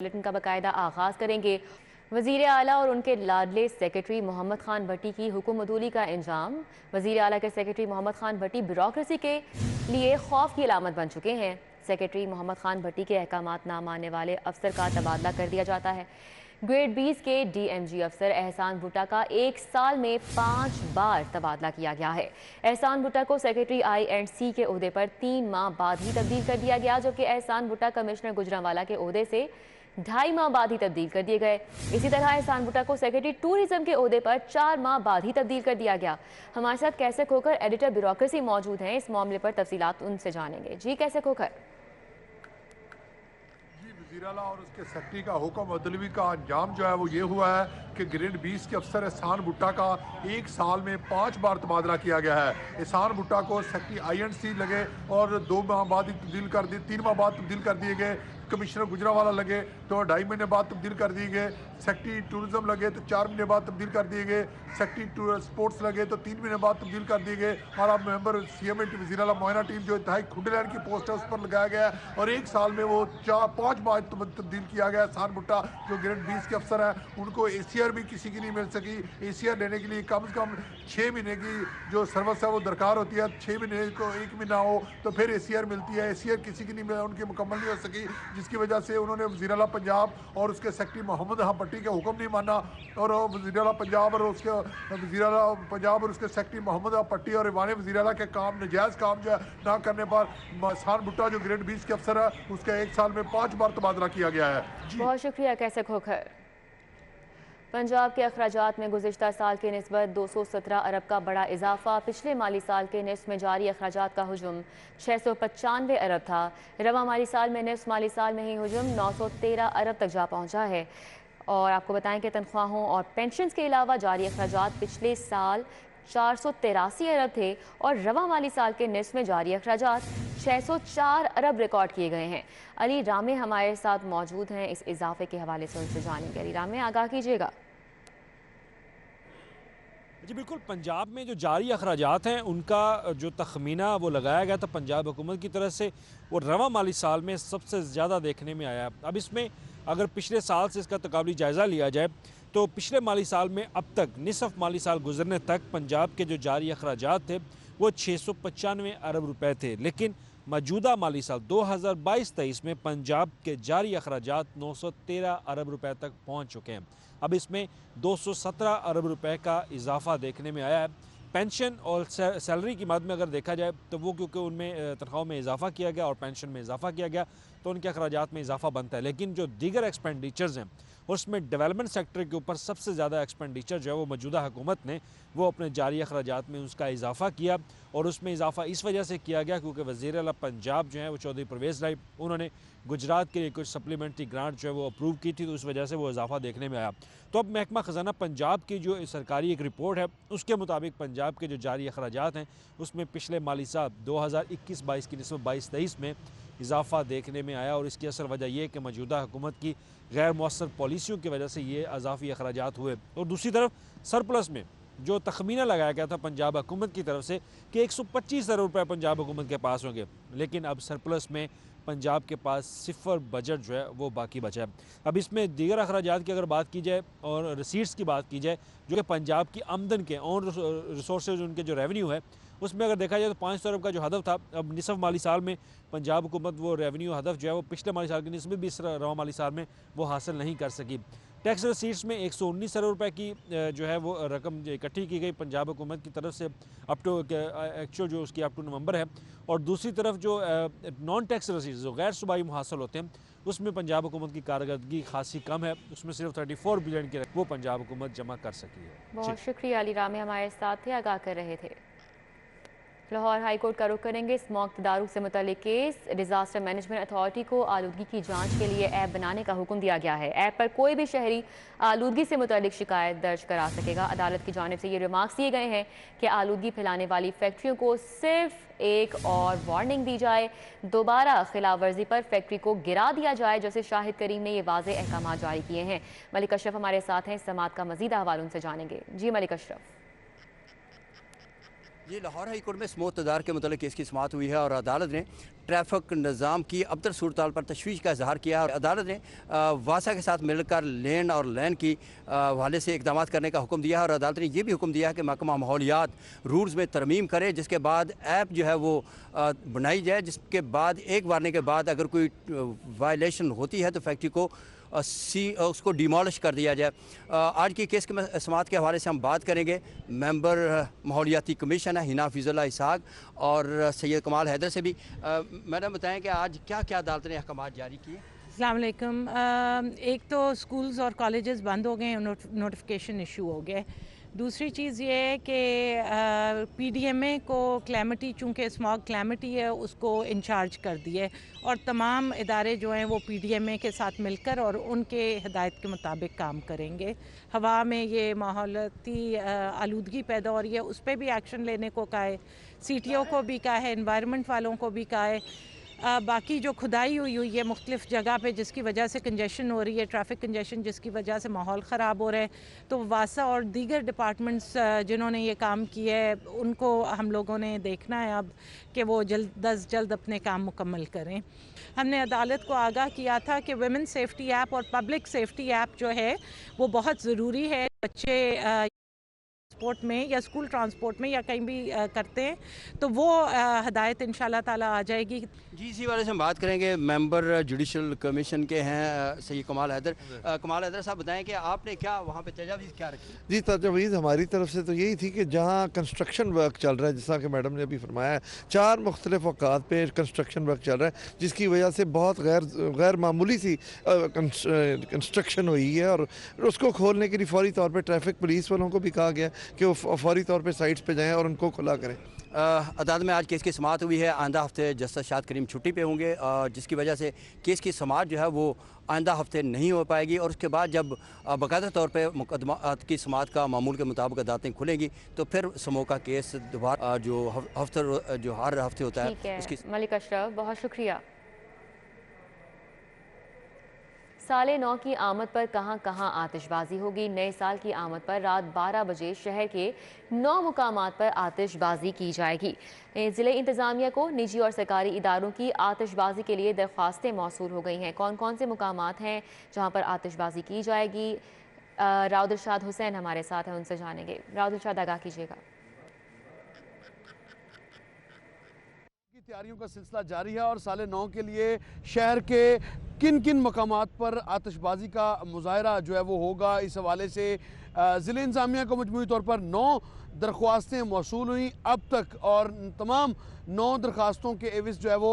Bulletin का बाकायदा आगाज करेंगे। वजीर आला और उनके लाडले सेक्रेटरी मोहम्मद खान भट्टी की हुक्म अदूली का इंजाम। वजीर आला के सेक्रेटरी मोहम्मद खान भट्टी ब्यूरोक्रेसी के लिए खौफ की अलामत बन चुके हैं। सेक्रेटरी मोहम्मद खान भट्टी के अहकामात ना मानने वाले अफसर का तबादला कर दिया जाता है। ग्रेड 20 के DMG अफसर एहसान भुट्टा का 1 साल में 5 बार तबादला किया गया है। एहसान भुट्टा को सेक्रेटरी I&C के ओहदे पर 3 माह बाद ही तब्दील कर दिया गया, जबकि एहसान भुट्टा कमिश्नर गुजरांवाला के ओहदे से 2.5 माह बाद ही तब्दील कर दिए गए। इसी तरह एहसान भुट्टा को सेक्रेटरी टूरिज्म के ओहदे पर 4 माह बाद ही तब्दील कर दिया गया। हमारे साथ कैसे खोकर एडिटर ब्यूरोक्रेसी मौजूद हैं, इस मामले पर तफसीलात उनसे जानेंगे। जी कैसे खोकर। वज़ीर आला और उसके सेक्रेटरी का हुक्म अदलवी का अंजाम जो है वो ये हुआ है कि ग्रेड 20 के अफसर एहसान भुट्टा का 1 साल में 5 बार तबादला किया गया है। एहसान भुट्टा को सेक्रेटरी I&C लगे और 2 माह बाद ही तब्दील कर दी, 3 माह बाद तब्दील कर दिए गए। कमिश्नर गुजरांवाला लगे तो 2.5 महीने बाद तब्दील कर दिए गए। सेक्रेटरी टूरिज्म लगे तो 4 महीने बाद तब्दील कर दिए गए। सेक्रेटरी स्पोर्ट्स लगे तो 3 महीने बाद तब्दील कर दिए गए। और अब मेंबर CM वज़ीर आला मुआयना टीम जो इंतहाई खुडे लाइन की पोस्ट है उस पर लगाया गया है और 1 साल में वो 5 बार तब्दील किया गया। एहसान भुट्टा जो ग्रेड 20 के अफसर हैं उनको ACR भी किसी की नहीं मिल सकी। ACR लेने के लिए कम से कम 6 महीने की जो सर्विस है वो दरकार होती है। 6 महीने को 1 महीना हो तो फिर ACR मिलती है। ACR किसी की नहीं उनकी मुकम्मल नहीं हो सकी, जिसकी वजह से उन्होंने वज़ीर आला पंजाब और उसके सेक्रेटरी मोहम्मद खान भट्टी के हुक्म नहीं माना और वज़ीर आला पंजाब और उसके वज़ीर आला पंजाब और उसके सेक्रेटरी मोहम्मद खान भट्टी और ईवान वज़ीर आला के काम नजायज़ काम जो है ना करने पर एहसान भुट्टा जो ग्रेड 20 के अफसर है उसका 1 साल में 5 बार तबादला किया गया है। बहुत शुक्रिया कैसे खोकर। पंजाब के अखराजात में गुज़िश्ता साल के निस्बत 217 अरब का बड़ा इजाफा। पिछले माली साल के निस्फ में जारी अखराजात का हुजूम 695 अरब था। रवा माली साल में निस्फ माली साल में ही हुजूम 913 अरब तक जा पहुंचा है। और आपको बताएं कि तनख्वाहों और पेंशन के अलावा जारी अखराजात पिछले साल 483 अरब थे और रवा माली साल के निस्फ में जारी अखराजात 604 अरब रिकॉर्ड किए गए हैं। अली रामे हमारे साथ मौजूद हैं, इस इजाफे के हवाले से उनसे जानेंगे। अली रामे आगाह कीजिएगा। जी बिल्कुल, पंजाब में जो जारी अखराजात हैं उनका जो तखमीना वो लगाया गया था पंजाब हुकूमत की तरफ से, वो रवा माली साल में सबसे ज़्यादा देखने में आया। अब इसमें अगर पिछले साल से इसका तकाबली जायज़ा लिया जाए तो पिछले माली साल में अब तक निसफ माली साल गुजरने तक पंजाब के जो जारी अखराजात थे वो 695 अरब रुपए थे, लेकिन मौजूदा माली साल 2022-23 में पंजाब के जारी अखराजात 913 अरब रुपए तक पहुंच चुके हैं। अब इसमें 217 अरब रुपए का इजाफा देखने में आया है। पेंशन और सैलरी की मद में अगर देखा जाए तो वो क्योंकि उनमें तनख्वाहों में इजाफा किया गया और पेंशन में इजाफा किया गया तो उनके अखराजात में इजाफा बनता है, लेकिन जो दीगर एक्सपेंडिचर्स हैं उसमें डेवलपमेंट सेक्टर के ऊपर सबसे ज़्यादा एक्सपेंडिचर जो है वो मौजूदा हुकूमत ने वो अपने जारी अखराजात में उसका इजाफा किया। और उसमें इजाफा इस वजह से किया गया क्योंकि वज़ीर आला पंजाब जो है वो चौधरी परवेज़ राय उन्होंने गुजरात के लिए कुछ सप्लीमेंट्री ग्रांट जो है वो अप्रूव की थी, तो उस वजह से वो इजाफा देखने में आया। तो अब महकमा ख़जाना पंजाब की जो सरकारी एक रिपोर्ट है उसके मुताबिक पंजाब के जो जारी अखराजात हैं उसमें पिछले माली साल 2021-22 की निस्बत 22-23 में इजाफा देखने में आया और इसकी असल वजह यह है कि मौजूदा हुकूमत की गैर मौसर पॉलिसियों की वजह से ये अजाफी अखराजात हुए। और दूसरी तरफ सरप्लस में जो तखमीना लगाया गया था पंजाब हुकूमत की तरफ से कि 125 अरब रुपये पंजाब हुकूमत के पास होंगे, लेकिन अब सरप्लस में पंजाब के पास सिफर बजट जो है वो बाकी बचा है। अब इसमें दीगर अखराजात की अगर बात की जाए और रिसीट्स की बात की जाए जो कि पंजाब की आमदन के ऑन रिसोर्सेज उनके जो रेवेन्यू है उसमें अगर देखा जाए तो 500 अरब का जो हदफ था, अब निसफ माली साल में पंजाब हुकूमत वो रेवेन्यू हदफ जो है वो पिछले माली साल की निस्बत भी इस रवा माली साल में वो हासिल नहीं कर सकी। टैक्स रसीट्स में 119 अरब रुपए की जो है वो रकम इकट्ठी की गई पंजाब हुकूमत की तरफ से अप टू एक्चुअल जो उसकी अप टू नवंबर है। और दूसरी तरफ जो नॉन टैक्स रसीट्स जो गैर सूबाई मुहासल होते हैं उसमें पंजाब हुकूमत की कारकर्दगी खासी कम है, उसमें सिर्फ 34 बिलियन की वो पंजाब हुकूमत जमा कर सकी है। बहुत शुक्रिया अली रामे हमारे साथ थे, आगाह कर रहे थे। लाहौर हाई कोर्ट का रुख करेंगे। स्मोक दारू से मुतल्लिक केस। डिजास्टर मैनेजमेंट अथॉरिटी को आलूदगी की जांच के लिए ऐप बनाने का हुक्म दिया गया है। ऐप पर कोई भी शहरी आलूदगी से मुतल्लिक शिकायत दर्ज करा सकेगा। अदालत की जानिब से ये रिमार्क्स दिए गए हैं कि आलूदगी फैलाने वाली फैक्ट्रियों को सिर्फ एक और वार्निंग दी जाए, दोबारा खिलाफ वर्जी पर फैक्ट्री को गिरा दिया जाए, जैसे शाहिद करीम ने ये वाज़े अहकाम जारी किए हैं। मलिक अशरफ हमारे साथ हैं, इस समात का मजीद हवाला उनसे जानेंगे। जी मलिक अशरफ। ये लाहौर हाई कोर्ट में स्मोक तदार के मतलब केस की समाअत हुई है और अदालत ने ट्रैफिक निज़ाम की अबतर सूरत पर तशवीश का इजहार किया और अदालत ने वासा के साथ मिलकर लेन और लैन की हवाले से इकदाम करने का हुक्म दिया है। और अदालत ने यह भी हुक्म दिया है कि महकमा माहौलियात रूल्स में तरमीम करे, जिसके बाद ऐप जो है वो बनाई जाए, जिसके बाद एक वारने के बाद अगर कोई वायलेशन होती है तो फैक्ट्री को उसको डिमोलिश कर दिया जाए। आज की केस के समाअत के हवाले से हम बात करेंगे मेंबर माहौलियाती कमीशन है हिना फिज़ुल्लाह इसहाक और सैयद कमाल हैदर से भी। मैडम बताएं कि आज क्या क्या अदालत ने अहकाम जारी किए? अस्सलाम वालेकुम। एक तो स्कूल्स और कॉलेजेस बंद हो गए, नोटिफिकेशन इशू हो गए। दूसरी चीज़ ये है कि पीडीएमए को क्लैमिटी, चूँकि स्मॉग क्लैमिटी है, उसको इंचार्ज कर दिए और तमाम इदारे जो हैं वो पीडीएमए के साथ मिलकर और उनके हिदायत के मुताबिक काम करेंगे। हवा में ये माहौलियाती आलूदगी पैदा हो रही है, उस पर भी एक्शन लेने को कहा है, सीटीओ को भी कहा है, एनवायरनमेंट वालों को भी कहा है। बाकी जो खुदाई हुई है मुख्तलिफ जगह पे, जिसकी वजह से कंजेशन हो रही है, ट्रैफिक कंजेशन, जिसकी वजह से माहौल ख़राब हो रहा है, तो वासा और दीगर डिपार्टमेंट्स जिन्होंने ये काम किया है उनको हम लोगों ने देखना है अब कि वो जल्द अपने काम मुकम्मल करें। हमने अदालत को आगाह किया था कि वुमेन सेफ्टी ऐप और पब्लिक सेफ्टी ऐप जो है वो बहुत ज़रूरी है। बच्चे ट्रांसपोर्ट में या स्कूल ट्रांसपोर्ट में या कहीं भी करते हैं तो वो हदायत इंशाल्लाह ताला आ जाएगी। जी, इसी वाले से हम बात करेंगे। मेंबर जुडिशल कमीशन के हैं सैयद कमाल हैदर। कमाल हैदर साहब बताएं कि आपने क्या वहाँ पे तजवीज़ क्या रखी? जी, तजवीज़ हमारी तरफ से तो यही थी कि जहाँ कंस्ट्रक्शन वर्क चल रहा है, जैसा कि मैडम ने अभी फरमाया है, 4 मुख्तलिफ औकात पे कंस्ट्रक्शन वर्क चल रहा है, जिसकी वजह से बहुत गैर मामूली सी कंस्ट्रक्शन हुई है और उसको खोलने के लिए फौरी तौर पर ट्रैफिक पुलिस वालों को भी कहा गया कि वो फौरी तौर पे साइट्स पे जाएं और उनको खुला करें। अदालत में आज केस की समाअत हुई है। आइंदा हफ्ते जस्टिस शाद करीम छुट्टी पे होंगे, जिसकी वजह से केस की समाअत जो है वो आइंदा हफ्ते नहीं हो पाएगी और उसके बाद जब बाकायदा तौर पे मुकदमात की समाअत का मामूल के मुताबिक अदालतें खुलेंगी तो फिर समो का केस दोबारा जो हर हफ्ते होता है उसकी। मलिक अशरफ, बहुत शुक्रिया। साले 9 की आमद पर कहां कहां आतिशबाजी होगी। नए साल की आमद पर रात 12 बजे शहर के 9 मुकामात पर आतिशबाजी की जाएगी। ज़िले इंतज़ामिया को निजी और सरकारी इदारों की आतिशबाजी के लिए दरख्वास्तें मौसूल हो गई हैं। कौन कौन से मुकामात हैं जहां पर आतिशबाजी की जाएगी? राउदरशाद हुसैन हमारे साथ हैं, उनसे जानेंगे। राउदरशाद, आगाह कीजिएगा। तैयारियों का सिलसिला जारी है और साले 9 के लिए शहर के किन किन मकामात पर आतिशबाजी का मुजाहरा जो है वो होगा, इस हवाले से ज़िले इंतज़ामिया को मजमूई तौर पर 9 दरख्वास्तें मौसूल हुई अब तक और तमाम 9 दरख्वास्तों के एवज जो है वो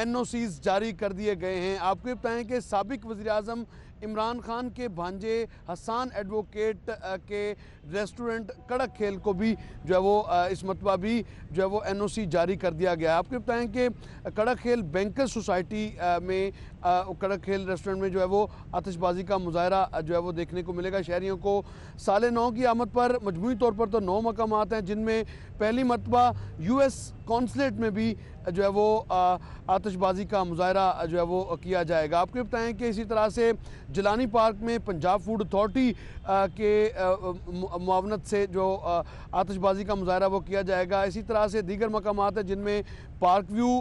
NOCs जारी कर दिए गए हैं। आपको बताएं कि साबिक वज़ीर आज़म इमरान खान के भांजे हसन एडवोकेट के रेस्टोरेंट कड़क खेल को भी जो है वो इस मरतबा भी जो है वो NOC जारी कर दिया गया है। आपको बताएं कि कड़क खेल बैंकर्स सोसाइटी में कड़क खेल रेस्टोरेंट में जो है वो आतिशबाजी का मुजाहरा जो है वो देखने को मिलेगा शहरियों को। साले 9 की आमद पर मजमूई तौर पर तो 9 मकामात हैं, जिनमें पहली मरतबा US कौंसलेट में भी जो है वो आतिशबाजी का मुजाहरा जो है वो किया जाएगा। आपको बताएं कि इसी तरह से जिलानी पार्क में पंजाब फूड अथॉरिटी के मुआवनत से जो आतिशबाजी का मुजाहरा वो किया जाएगा। इसी तरह से दीगर मकामात हैं जिनमें पार्क व्यू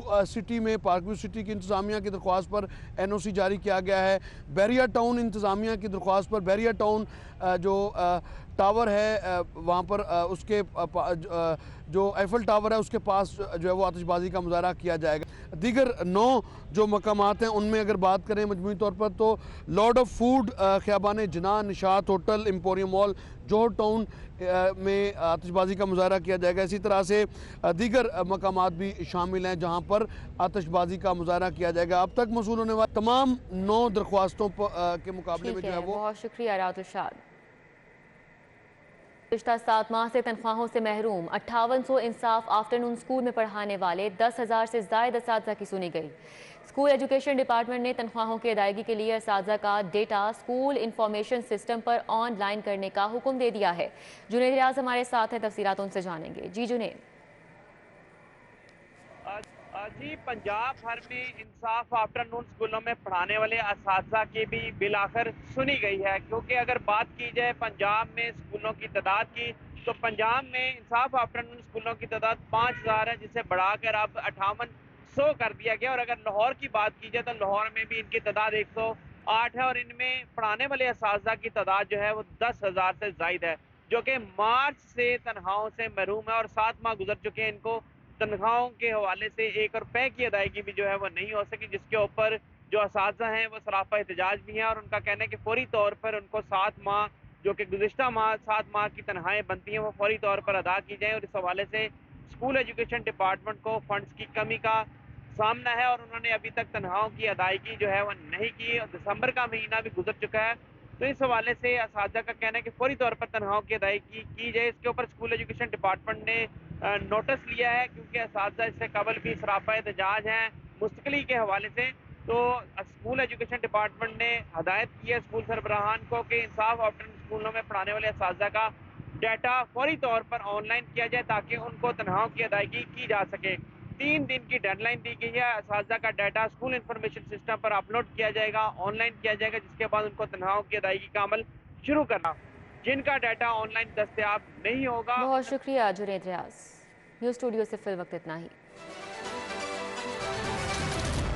सिटी की इंतज़ामिया की दरख्वास्त पर NOC जारी किया गया है। बैरिया टाउन इंतज़ामिया की दरख्वास्त पर बैरिया टाउन जो टावर है वहाँ पर उसके जो एफल टावर है उसके पास जो है वो आतिशबाजी का मुजाहरा किया जाएगा। दीगर 9 जो मकामात हैं उनमें अगर बात करें मजमूई तौर पर तो lord of food Khayaban Jinnah, Nishat hotel, emporium mall, Johar town में आतिशबाजी का मुजाहरा किया जाएगा। इसी तरह से दीगर मकामात भी शामिल हैं जहाँ पर आतिशबाजी का मुजाहरा किया जाएगा। अब तक मौसूल होने वाले तमाम 9 दरख्वास्तों के मुकाबले में जो है वो। बहुत शुक्रिया राउदरशाद। पिछले 7 माह से तनख्वाहों से महरूम 5800 इंसाफ आफ्टरनून स्कूल में पढ़ाने वाले 10,000 से ज़ायद असातिज़ा की सुनी गई। स्कूल एजुकेशन डिपार्टमेंट ने तनख्वाहों की अदायगी के लिए असातिज़ा का डेटा स्कूल इंफॉर्मेशन सिस्टम पर ऑनलाइन करने का हुक्म दे दिया है। जुनेद रियाज हमारे साथ हैं, तफसीलात उनसे जानेंगे। जी जुनेद। जी, पंजाब भर में इंसाफ आफ्टरनून स्कूलों में पढ़ाने वाले असातिज़ा की भी बिल आखिर सुनी गई है, क्योंकि अगर बात की जाए पंजाब में स्कूलों की तादाद की तो पंजाब में इंसाफ आफ्टरनून स्कूलों की तादाद 5000 है, जिसे बढ़ाकर अब 5800 100 कर दिया गया। और अगर लाहौर की बात की जाए तो लाहौर में भी इनकी तादाद 108 है और इनमें पढ़ाने वाले असातिज़ा की तादाद जो है वो 10,000 से ज़ायद है, जो कि मार्च से तनख्वाहों से महरूम है और 7 माह गुजर चुके हैं। इनको तनख्वाहों के हवाले से 1 रुपए की अदायगी भी जो है वो नहीं हो सकी, जिसके ऊपर जो असातिज़ा हैं वो सरापा एहतजाज भी हैं और उनका कहना है कि फौरी तौर पर उनको 7 माह जो कि गुज़िश्ता माह 7 माह की तनख्वाहें बनती हैं वो फौरी तौर पर अदा की जाएँ। और इस हवाले से स्कूल एजुकेशन डिपार्टमेंट को फंड्स की कमी का सामना है और उन्होंने अभी तक तनख्वाहों की अदायगी जो है वो नहीं की और दिसंबर का महीना भी गुजर चुका है। तो इस हवाले से असातिज़ा का कहना है कि फौरी तौर पर तनख्वाहों की अदायगी की जाए। इसके ऊपर स्कूल एजुकेशन डिपार्टमेंट ने नोटिस लिया है, क्योंकि असातिज़ा इससे कबल भी सरापा एहतजाज हैं मुस्तकिली के हवाले से। तो स्कूल एजुकेशन डिपार्टमेंट ने हदायत की है स्कूल सरबराहान को कि इंसाफ आफ्टर स्कूलों में पढ़ाने वाले असातिज़ा का डाटा फौरी तौर पर ऑनलाइन किया जाए ताकि उनको तनख्वाहों की अदायगी की जा सके। 3 दिन की डेडलाइन दी गई है। असातिज़ा का डाटा स्कूल इंफॉर्मेशन सिस्टम पर अपलोड किया जाएगा, ऑनलाइन किया जाएगा, जिसके बाद उनको तनख्वाहों की अदायगी का अमल शुरू करना। जिनका डाटा ऑनलाइन दस्तयाब नहीं होगा। बहुत शुक्रिया जुनैद रियाज। न्यूज़ स्टूडियो से फिल वक्त इतना ही।